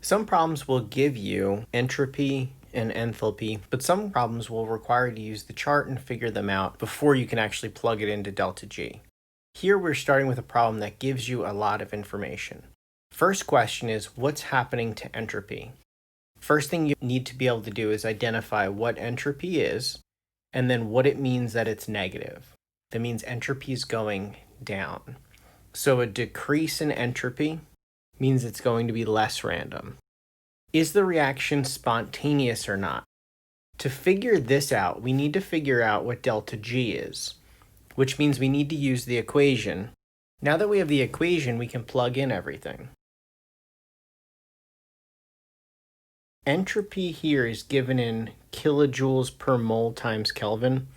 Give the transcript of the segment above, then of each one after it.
Some problems will give you entropy and enthalpy, but some problems will require you to use the chart and figure them out before you can actually plug it into delta G. Here we're starting with a problem that gives you a lot of information. First question is, what's happening to entropy? First thing you need to be able to do is identify what entropy is, and then what it means that it's negative. That means entropy is going down. So a decrease in entropy means it's going to be less random. Is the reaction spontaneous or not? To figure this out, we need to figure out what delta G is, which means we need to use the equation. Now that we have the equation, we can plug in everything. Entropy here is given in kilojoules per mole times Kelvin.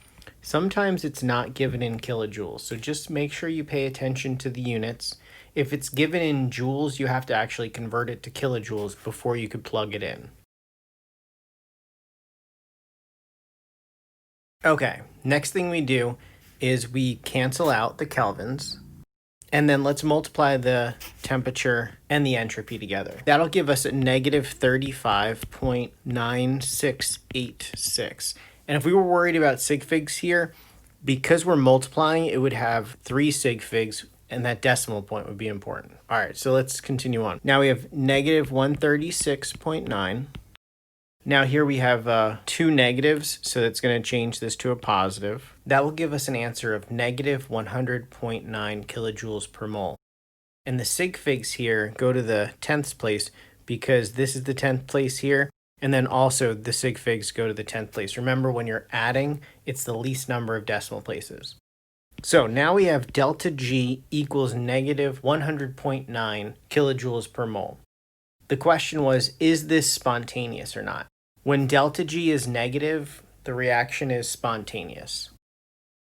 Sometimes it's not given in kilojoules, so just make sure you pay attention to the units. If it's given in joules, you have to actually convert it to kilojoules before you could plug it in. Okay, next thing we do is we cancel out the kelvins, and then let's multiply the temperature and the entropy together. That'll give us a negative 35.9686. And if we were worried about sig figs here, because we're multiplying, it would have 3 sig figs, and that decimal point would be important. All right, so let's continue on. Now we have negative 136.9. Now here we have 2 negatives, so that's going to change this to a positive. That will give us an answer of negative 100.9 kilojoules per mole. And the sig figs here go to the 10th place because this is the 10th place here, and then also the sig figs go to the 10th place. Remember, when you're adding, it's the least number of decimal places. So now we have delta G equals negative 100.9 kilojoules per mole. The question was, is this spontaneous or not? When delta G is negative, the reaction is spontaneous.